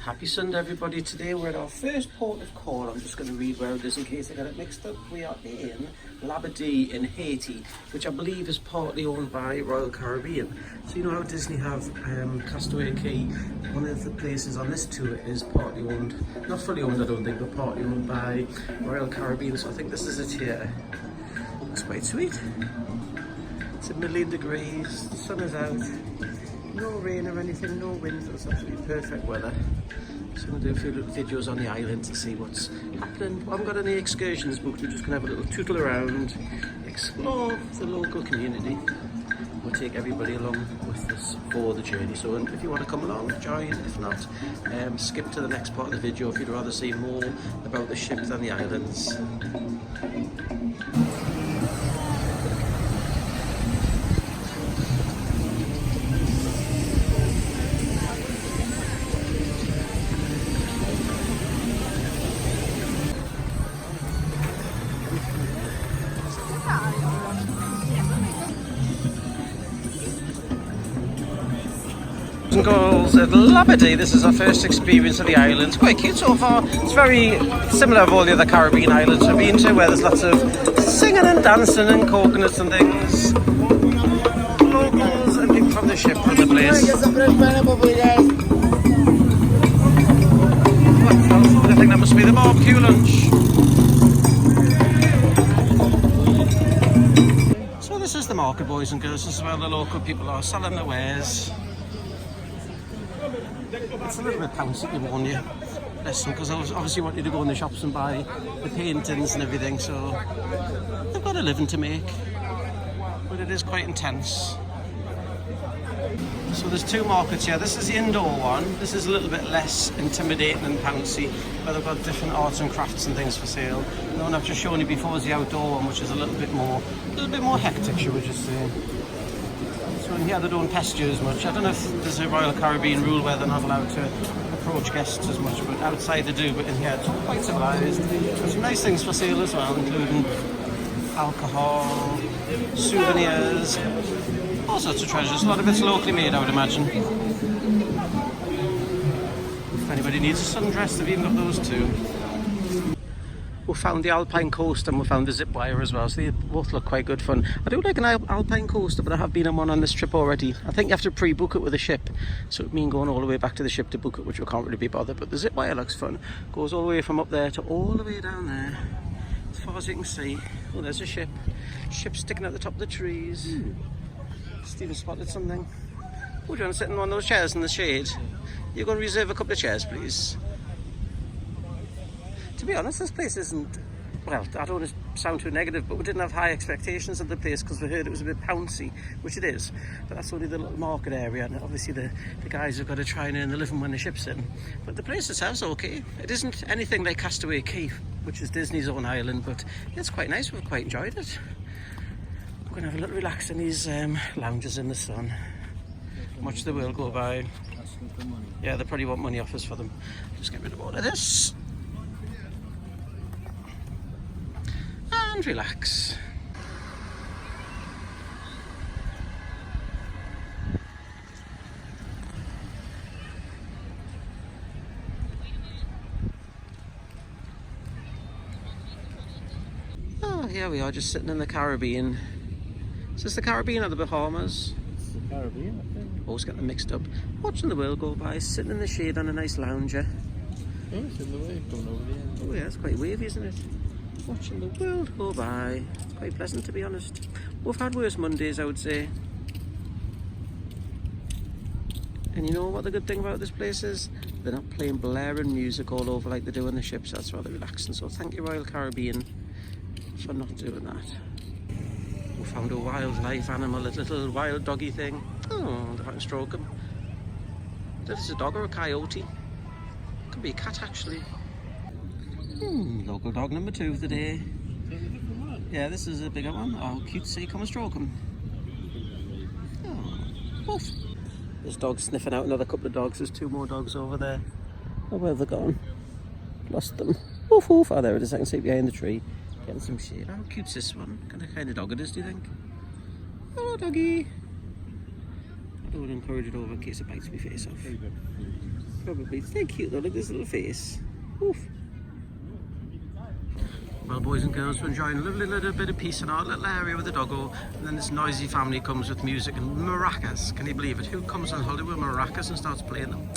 Happy Sunday everybody. Today we're at our first port of call. I'm just going to read where it is in case I get it mixed up. We are in Labadee in Haiti, which I believe is partly owned by Royal Caribbean. So you know how Disney have Castaway Cay? One of the places on this tour is partly owned, not fully owned I don't think, but partly owned by Royal Caribbean. So I think this is it here. It's quite sweet. It's a million degrees, the sun is out. No rain or anything, no wind, so it's absolutely perfect weather. So I'm going to do a few little videos on the island to see what's happening. We haven't got any excursions booked, we're just going to have a little tootle around, explore the local community. We'll take everybody along with us for the journey. So if you want to come along, join. If not, skip to the next part of the video if you'd rather see more about the ship than the islands. Girls at Labadee. This is our first experience of the islands. Quite cute so far. It's very similar to all the other Caribbean islands we've been to, where there's lots of singing and dancing and coconuts and things. Locals and people from the ship run the place. I think that must be the barbecue lunch. So this is the market, boys and girls. This is where the local people are selling their wares. It's a little bit pouncy, to warn you. Listen, because I obviously want you to go in the shops and buy the paintings and everything, so they've got a living to make. But it is quite intense. So there's two markets here. This is the indoor one. This is a little bit less intimidating and pouncy, where they've got different arts and crafts and things for sale. The one I've just shown you before is the outdoor one, which is a little bit more hectic, should we just say. So in here they don't pest you as much. I don't know if there's a Royal Caribbean rule where they're not allowed to approach guests as much, but outside they do, but in here it's quite civilised. There's some nice things for sale as well, including alcohol, souvenirs, all sorts of treasures. A lot of it's locally made, I would imagine. If anybody needs a sundress, they've even got those too. We found the Alpine coaster and we found the zip wire as well, so they both look quite good fun. I do like an Alpine coaster, but I have been on one on this trip already. I think you have to pre-book it with a ship, so it means going all the way back to the ship to book it, which we can't really be bothered. But the zip wire looks fun. Goes all the way from up there to all the way down there, as far as you can see. Oh, there's a ship. Ship sticking at the top of the trees. Stephen spotted something. Oh, do you want to sit in one of those chairs in the shade? You're going to reserve a couple of chairs, please. To be honest, this place isn't, well, I don't want to sound too negative, but we didn't have high expectations of the place because we heard it was a bit pouncy, which it is. But that's only the little market area, and obviously the guys have got to try and earn the living when the ship's in. But the place itself's okay. It isn't anything like Castaway Cay, which is Disney's own island, but it's quite nice. We've quite enjoyed it. We're going to have a little relax in these lounges in the sun. Watch the world go by. Yeah, they probably want money off us for them. Just get rid of all of this. And relax. Oh, here we are, just sitting in the Caribbean. Is this the Caribbean or the Bahamas? It's the Caribbean, I think. Always get them mixed up. Watching the world go by, sitting in the shade on a nice lounger. Oh, it's in the wave going over there. Oh yeah, it's quite wavy, isn't it? Watching the world go by. It's quite pleasant, to be honest. We've had worse Mondays, I would say. And you know what the good thing about this place is? They're not playing blaring music all over like they do on the ships. That's rather relaxing. So thank you, Royal Caribbean, for not doing that. We found a wildlife animal, a little wild doggy thing. Oh, if I can stroke him. Is this a dog or a coyote? Could be a cat, actually. Local dog number 2 of the day. Yeah, this is a bigger one. Oh, cute to see. Come and stroke him. Oh, woof. This dog's sniffing out another couple of dogs. There's 2 more dogs over there. Oh, where have they gone? Lost them. Woof, woof. Oh, there it is. I can see it behind the tree. Getting some shade. How cute's this one? What kind of dog it is, do you think? Hello, doggy. I don't encourage it over in case it bites my face off. probably. It's very cute though, look at his little face. Oof. Well, boys and girls, we're enjoying a lovely little bit of peace in our little area with the doggo, and then this noisy family comes with music and maracas. Can you believe it? Who comes on holiday with maracas and starts playing them?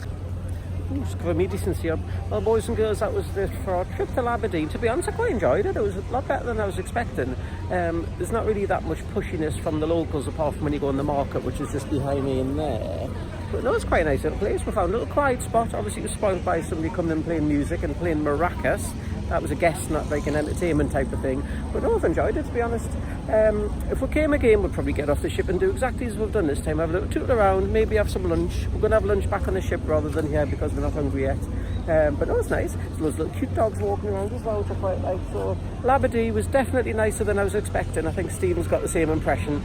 Ooh, just cover me decency up. Well, boys and girls, that was it for our trip to Aberdeen. To be honest, I quite enjoyed it. It was a lot better than I was expecting. There's not really that much pushiness from the locals, apart from when you go in the market, which is just behind me in there. But no, it's quite a nice little place. We found a little quiet spot. Obviously, it was spoiled by somebody coming and playing music and playing maracas. That was a guest, not like an entertainment type of thing. But no, I've enjoyed it, to be honest. If we came again, we'd probably get off the ship and do exactly as we've done this time. Have a little tootle around, maybe have some lunch. We're going to have lunch back on the ship rather than here because we're not hungry yet. But no, it's nice. There's those little cute dogs walking around as well, which I quite like. So Labadee was definitely nicer than I was expecting. I think Stephen's got the same impression.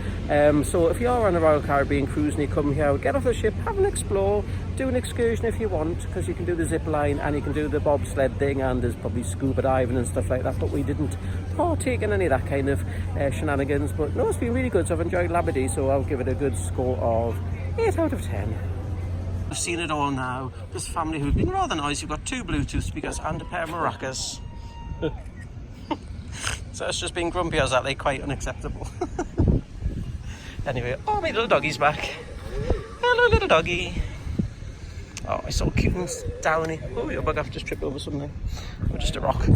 So if you're on a Royal Caribbean cruise and you come here, get off the ship, have an explore, do an excursion if you want, because you can do the zip line and you can do the bobsled thing, and there's probably scuba diving and stuff like that, but we didn't partake in any of that kind of shenanigans. But no, it's been really good, so I've enjoyed Labadee, so I'll give it a good score of 8 out of 10. I've seen it all now. This family who've been rather nice. You've got 2 Bluetooth speakers and a pair of maracas. So it's just being grumpy, as that they quite unacceptable. Anyway, oh, my little doggy's back. Hello, little doggy. Oh, I saw cute and downy. Oh, your bug, I've just tripped over something. Or just a rock.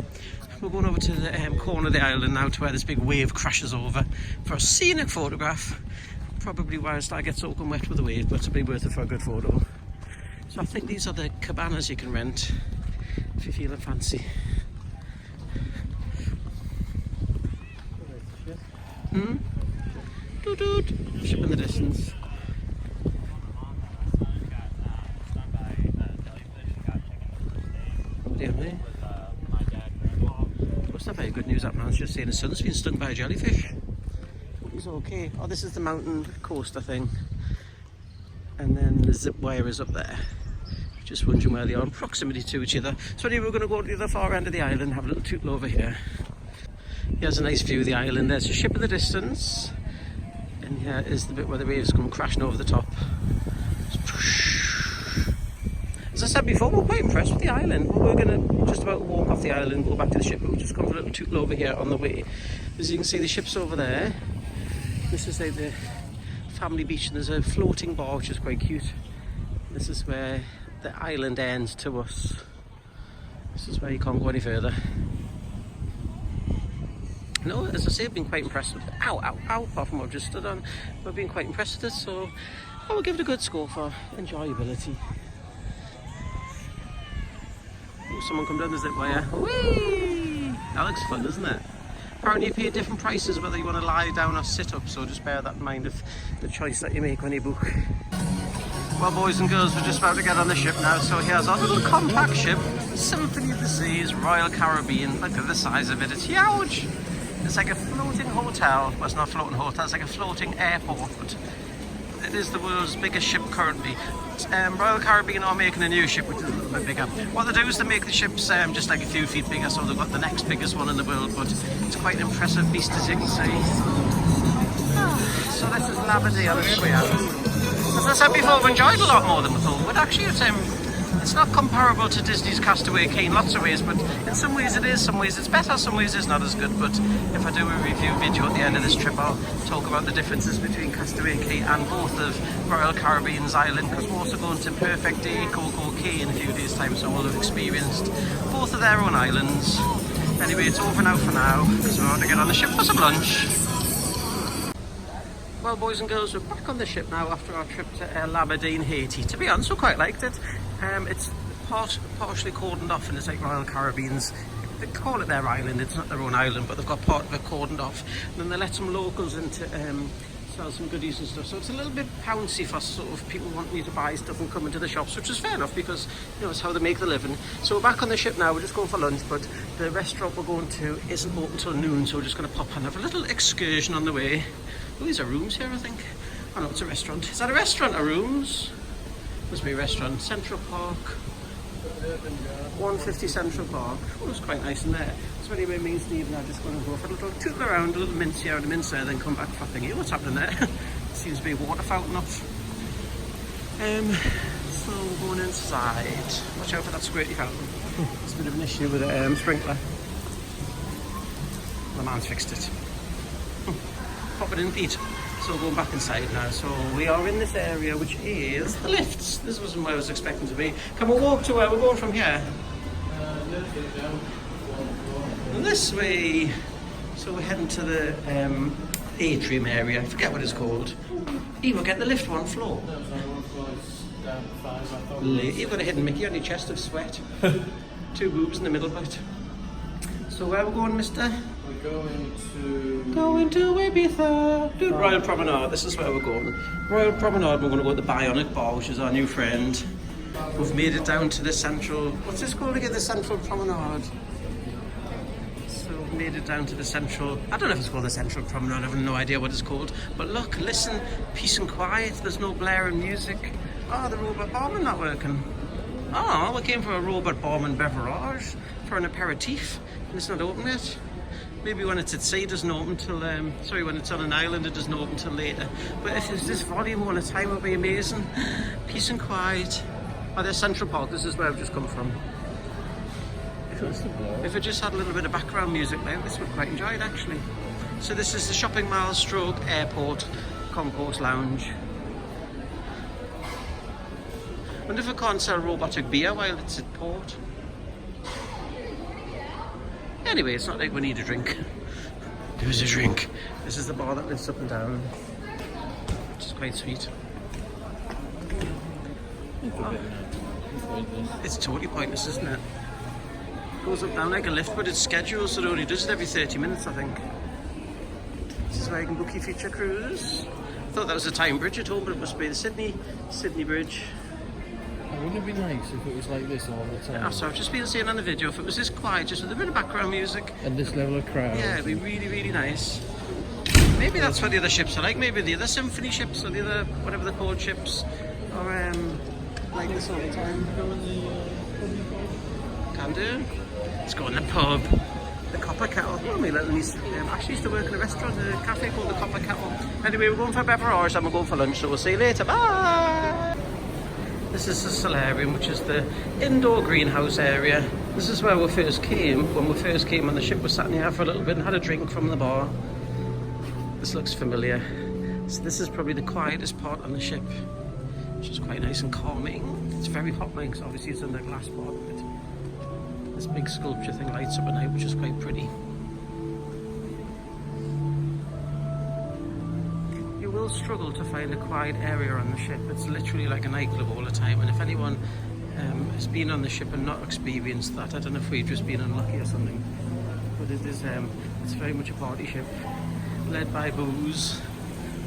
We're going over to the corner of the island now, to where this big wave crashes over for a scenic photograph. Probably whilst I get soaking wet with the wave, but it'll be worth it for a good photo. So I think these are the cabanas you can rent if you're feeling fancy. Doot doot. Ship in the distance. Oh dear me. What's that very good news? That man's just saying his son's been stung by a jellyfish. He's okay. Oh, this is the mountain coaster thing. And then the zip wire is up there. Just wondering where they are in proximity to each other. So anyway, we're going to go to the other far end of the island, have a little tootle over here. Here's a nice view of the island. There's a ship in the distance. And here is the bit where the waves come crashing over the top. As I said before, we're quite impressed with the island. We're going to just about walk off the island, go back to the ship, but we'll just come for a little tootle over here on the way. As you can see, the ship's over there. This is like the family beach, and there's a floating bar which is quite cute. This is where the island ends to us. This is where you can't go any further. No, as I say, I've been quite impressed with it. Ow, ow, ow, apart from what I've just stood on. I've been quite impressed with it, so I will give it a good score for enjoyability. Oh, someone come down the zip wire. Whee! That looks fun, doesn't it? Apparently you pay different prices whether you want to lie down or sit up, so just bear that in mind of the choice that you make when you book. Well, boys and girls, we're just about to get on the ship now, so here's our little compact ship, Symphony of the Seas, Royal Caribbean. Look at the size of it, it's huge! It's like a floating hotel. Well, it's not a floating hotel, it's like a floating airport, but it is the world's biggest ship currently. Royal Caribbean are making a new ship which is a little bit bigger. What they do is they make the ships just like a few feet bigger, so they've got the next biggest one in the world, but it's quite an impressive beast, as you can see. So this is Labadee on its way out. As I said before, we enjoyed a lot more than we thought. But actually it's not comparable to Disney's Castaway Cay in lots of ways, but in some ways it is, some ways it's better, some ways it's not as good. But if I do a review video at the end of this trip, I'll talk about the differences between Castaway Cay and both of Royal Caribbean's island, because we're also going to Perfect Day, Coco Cay in a few days' time, so we'll have experienced both of their own islands. Anyway, it's over now for now, because we're about to get on the ship for some lunch. Well, boys and girls, we're back on the ship now after our trip to Labadee in Haiti. To be honest, we quite liked it. It's partially cordoned off, and it's like Royal Caribbean's. They call it their island, it's not their own island, but they've got part of it cordoned off. And then they let some locals in to sell some goodies and stuff. So it's a little bit pouncy for sort of people wanting you to buy stuff and come into the shops, which is fair enough because, you know, it's how they make the living. So we're back on the ship now, we're just going for lunch, but the restaurant we're going to isn't open till noon, so we're just going to pop and have a little excursion on the way. Oh, these are rooms here, I think. Oh no, it's a restaurant. Is that a restaurant or rooms? Must be a restaurant. Central Park. 150 Central Park. Oh, it's quite nice in there. So anyway, me and Steve and I are just going to go for a little tootle around, a little mince here and a mince there, then come back for thingy. What's happening there? Seems to be a water fountain off. So we're going inside. Watch out for that squirty fountain. It's a bit of an issue with a sprinkler. The man's fixed it. Pop it in, Pete. So we're going back inside now. So we are in this area, which is the lifts. This wasn't where I was expecting to be. Can we walk to where we're going from here? This way. So we're heading to the atrium area. I forget what it's called. We'll get the lift one floor. You've got a hidden Mickey on your chest of sweat. 2 boobs in the middle bit. So where are we going, mister? We're going to Ibiza. Dude, Royal Promenade. This is where we're going. Royal Promenade. We're going to go to the Bionic Bar, which is our new friend. We've made it down to the central. What's this called again? The Central Promenade. So we've made it down to the central. I don't know if it's called the Central Promenade. I have no idea what it's called. But look, listen, peace and quiet. There's no blaring music. Oh, the robot barman not working. Oh, we came for a robot barman beverage for an aperitif, and it's not open yet. Maybe when it's at sea, it doesn't open till, when it's on an island, it doesn't open till later. But if there's this volume all the time, it would be amazing. Peace and quiet. Oh, there's Central Park. This is where I've just come from. If it just had a little bit of background music now, this would quite enjoy it, actually. So this is the shopping mall stroke airport concourse lounge. I wonder if I can't sell robotic beer while it's at port. Anyway, it's not like we need a drink. There's a drink. This is the bar that lifts up and down, which is quite sweet. It's totally pointless, isn't it? Goes up down like a lift, but it's scheduled, so it only does it every 30 minutes, I think. This is where you can book your feature cruise. I thought that was the Tyne Bridge at home, but it must be the Sydney Bridge. Wouldn't it be nice if it was like this all the time? So I've just been seeing on the video, if it was this quiet, just with a bit of background music. And this level of crowd. Yeah, it'd be really, really nice. Maybe that's what the other ships are like. Maybe the other Symphony ships, or the other, whatever they're called, ships, are like this all the time. Can do. Let's go in the pub. The Copper Kettle. Oh, my little niece actually used to work in a restaurant, a cafe called the Copper Kettle. Anyway, we're going for a beverage and we're going for lunch, so we'll see you later. Bye! This is the solarium, which is the indoor greenhouse area. This is where we first came. When we first came on the ship, we sat in here for a little bit and had a drink from the bar. This looks familiar. So this is probably the quietest part on the ship, which is quite nice and calming. It's very hot now because obviously it's in the glass part of it. This big sculpture thing lights up at night, which is quite pretty. You will struggle to find a quiet area on the ship. It's literally like a nightclub all the time, and if anyone has been on the ship and not experienced that, I don't know if we've just been unlucky or something, but it is it's very much a party ship led by booze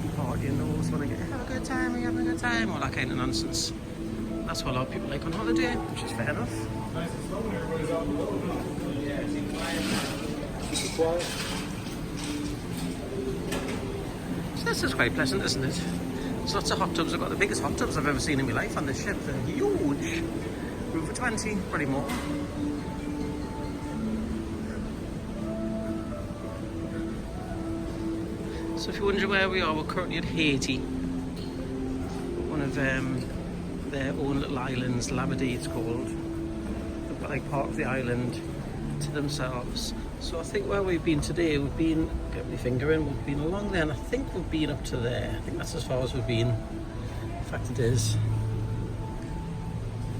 and partying. They always want to have a good time, we're having a good time, all that kind of nonsense. That's what a lot of people like on holiday, which is fair enough. Nice and slow when everybody's out the road. Keep it quiet. So this is quite pleasant, isn't it? There's lots of hot tubs. I've got the biggest hot tubs I've ever seen in my life on this ship. They're huge. Room for 20, probably more. So if you're wondering where we are, we're currently at Haiti. One of their own little islands, Labadee it's called. They've got like part of the island to themselves. So I think where we've been today, we've been, get my finger in, we've been along there, and I think we've been up to there. I think that's as far as we've been. In fact it is.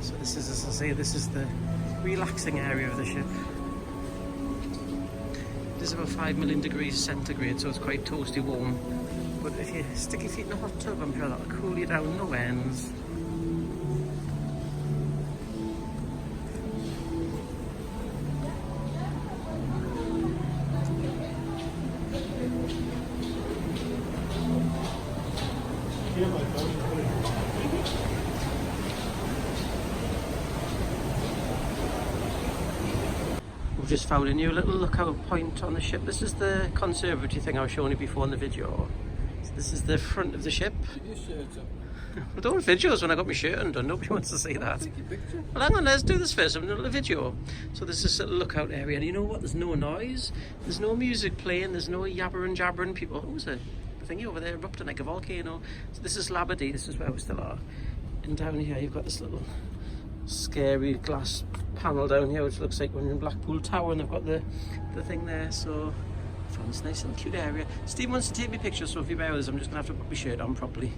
So this is, as I say, this is the relaxing area of the ship. It is about 5 million degrees centigrade, so it's quite toasty warm. But if you stick your feet in a hot tub, I'm sure that'll cool you down no ends. We've just found a new little lookout point on the ship. This is the conservatory thing I was showing you before in the video. So this is the front of the ship. Put your shirt up. I don't want videos when I got my shirt undone. Nobody wants to see that. Take your picture. Well, hang on, let's do this first. I'm doing a video. So there's this little lookout area, and you know what? There's no noise. There's no music playing. There's no yabbering, jabbering people. What was it? The thingy over there erupting like a volcano. So this is Labadee. This is where we still are. And down here you've got this little scary glass panel down here, which looks like when you're in Blackpool Tower, and they've got the thing there. So I found this nice little cute area. Steve wants to take me pictures, so if you bear with us, I'm just gonna have to put my shirt on properly.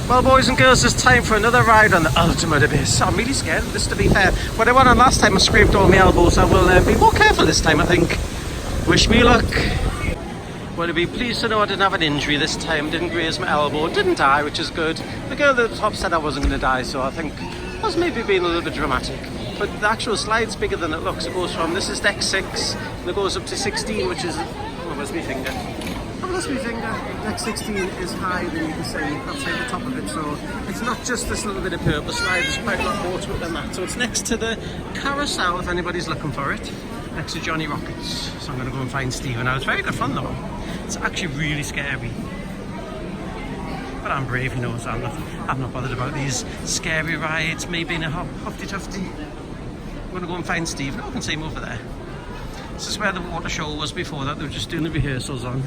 Well, boys and girls, it's time for another ride on the ultimate abyss. I'm really scared of this, to be fair. What I went on last time, I scraped all my elbows. I will be more careful this time, I think. Wish me luck. Well, I'd be pleased to know I didn't have an injury this time. Didn't graze my elbow. Didn't die, which is good. The girl at the top said I wasn't going to die, so I think I was maybe being a little bit dramatic. But the actual slide's bigger than it looks. It goes from, this is deck 6, and it goes up to 16, which is, oh, where's my finger? Oh, that's my finger. Deck 16 is high, than you can see. That's like the top of it, so it's not just this little bit of purple slide. There's quite a lot more to it than that. So it's next to the carousel, if anybody's looking for it, next to Johnny Rockets. So I'm going to go and find Stephen. Now, it's very good fun though. It's actually really scary. But I'm brave, you know, so I'm not bothered about these scary rides, me being a huffy tufty. I'm going to go and find Stephen. I can see him over there. This is where the water show was before that. They were just doing the rehearsals on.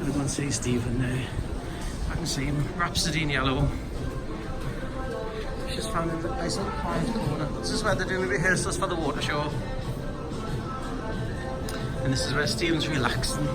I'm going to see Stephen there. I can see him. Rhapsody in yellow. Just found a nice little quiet corner. This is where they're doing the rehearsals for the water show. And this is where Stephen's relaxing.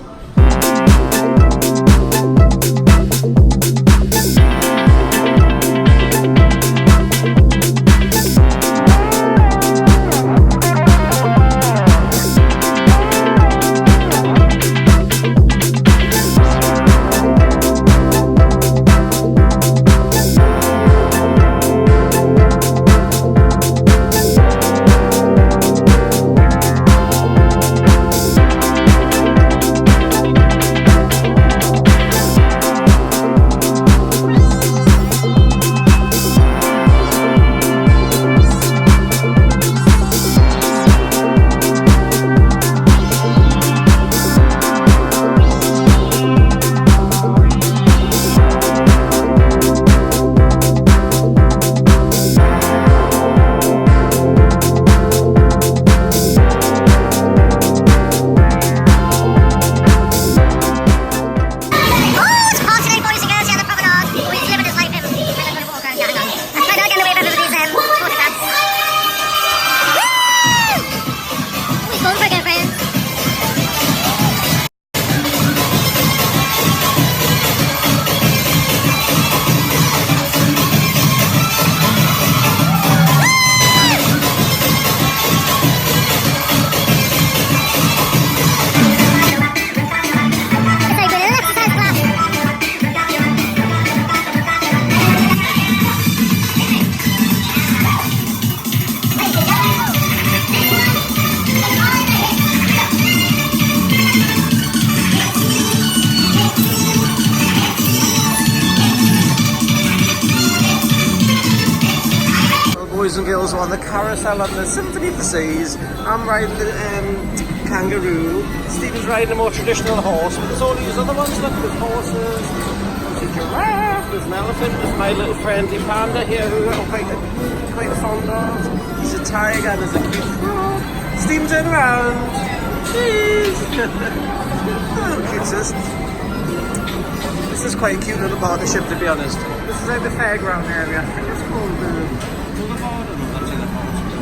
So on the carousel on the Symphony of the Seas, I'm riding the kangaroo. Stephen's riding a more traditional horse, but there's all these other ones. Look, there's horses, there's a giraffe, there's an elephant, there's my little friendly panda here who I'm quite fond of. There's a tiger, there's a cute frog. Stephen, turn around. Cheese! Oh, cute sis. This is quite a cute little barter ship, to be honest. This is like the fairground area. I think it's called Boulevard. No, that's in the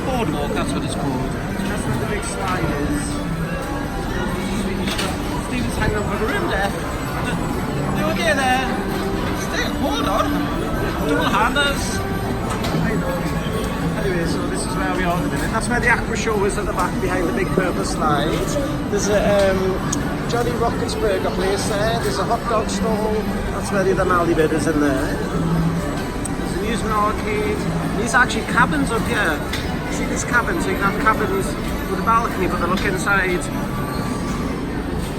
boardwalk, that's what it's called. That's where the big slide is. Stephen's hanging over the rim there. You okay there? Stay, hold on. Double handers. Anyway, so this is where we are at the minute. That's where the aqua show is at the back behind the big purple slide. There's a Johnny Rockets burger place there. There's a hot dog stall. That's where the other Mally bit is in there. There's an amusement arcade. These are actually cabins up here. See this cabin? So you can have cabins with a balcony, but they look inside.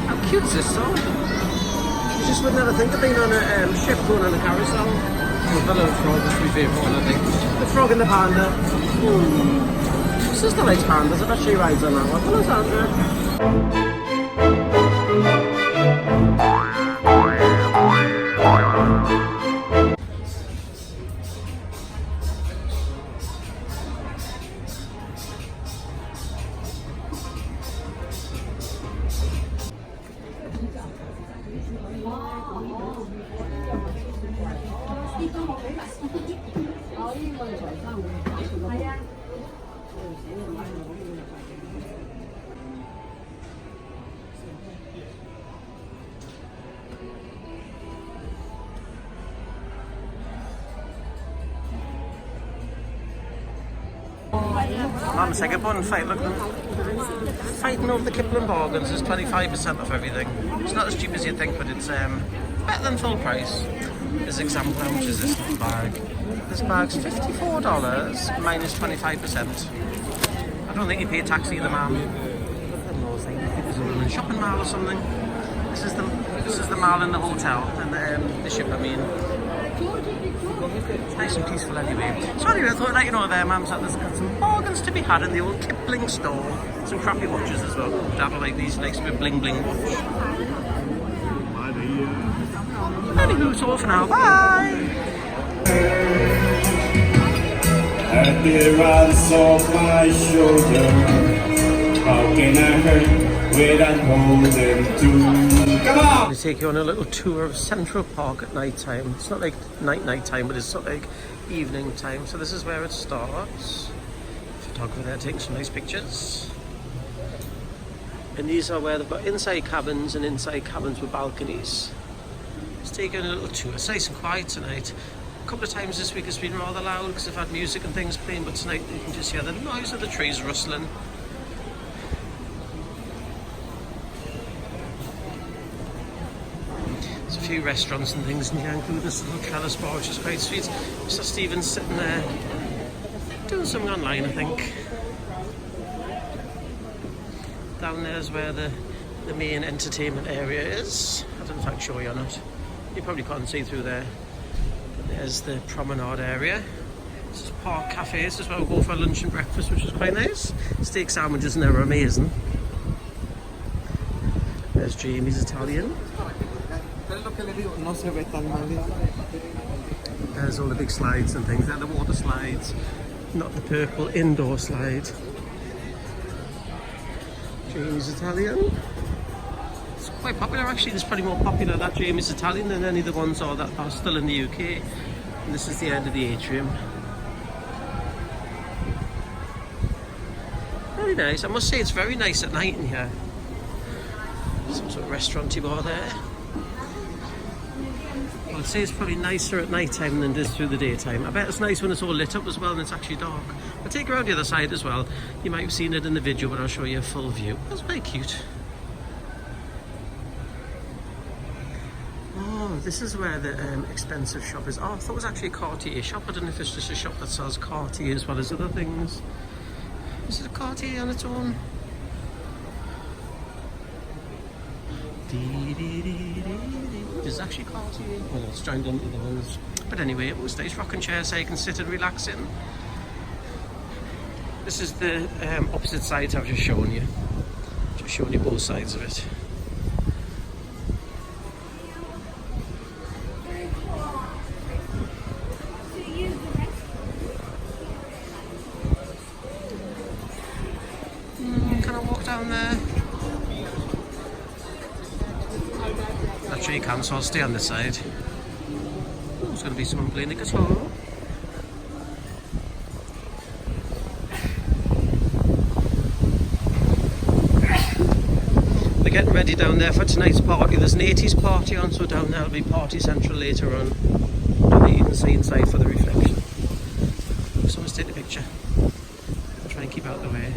How cute is this though? You just would never think of being on a ship going on a carousel. The little frog is my favourite one, I think. The frog and the panda. My sister likes pandas. I bet she rides on that one. Hello, Sandra. Mum's like a bun fight, look at them. Fighting over the Kipling bargains is 25% off everything. It's not as cheap as you'd think, but it's better than full price. As example, how much is this little bag? This bag's $54 minus 25%. I don't think you pay tax either, ma'am. Is it a shopping mall or something? This is the mall in the hotel, and the ship, I mean. It's nice and peaceful anyway. So anyway, I thought I'd let you know there, ma'am, that there's some bargains to be had in the old Kipling store. Some crappy watches as well. Dad will like these nice bit bling bling watch. Anywho, it's all for now. Bye! At the runs off my shoulder, how can I hurt without holding to? Come on! I'm going to take you on a little tour of Central Park at night time. It's not like night time, but it's sort of like evening time. So this is where it starts. Photographer there taking some nice pictures. And these are where they've got inside cabins and inside cabins with balconies. Let's take you on a little tour. It's nice and quiet tonight. A couple of times this week it's been rather loud because they've had music and things playing, but tonight you can just hear the noise of the trees rustling. There's a few restaurants and things in here, including this little trellis bar, which is quite sweet. Mr. Stephen's sitting there doing something online, I think. Down there is where the main entertainment area is. I don't know if I can show you or not. You probably can't see through there. But there's the promenade area. This is Park Cafe. This is where we'll go for lunch and breakfast, which is quite nice. Steak sandwiches, and they're amazing. There's Jamie's Italian. There's all the big slides and things. They're the water slides, not the purple indoor slide. Jamie's Italian. It's quite popular actually. It's probably more popular, that Jamie's Italian, than any of the ones that are still in the UK. And this is the end of the atrium. Very nice. I must say it's very nice at night in here. Some sort of restaurant-y bar there. I'd say it's probably nicer at night time than it is through the daytime. I bet it's nice when it's all lit up as well and it's actually dark. I'll take you around the other side as well. You might have seen it in the video, but I'll show you a full view. That's very cute. Oh, this is where the expensive shop is. Oh, I thought it was actually a Cartier shop. I don't know if it's just a shop that sells Cartier as well as other things. Is it a Cartier on its own? This is actually Cartier. Well, it's joined into the ones. But anyway, it was nice rocking chairs so you can sit and relax in. This is the opposite sides I've just shown you. Just showing you both sides of it. Can I walk down there? Actually you can, so I'll stay on this side. Oh, there's going to be someone playing the guitar. They're getting ready down there for tonight's party. There's an 80s party on, so down there will be Party Central later on. You can see inside for the reflection. Someone's taking a picture. I'll try and keep out of the way.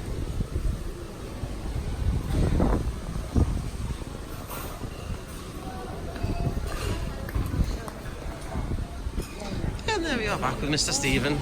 And there we are, back with Mr. Stephen.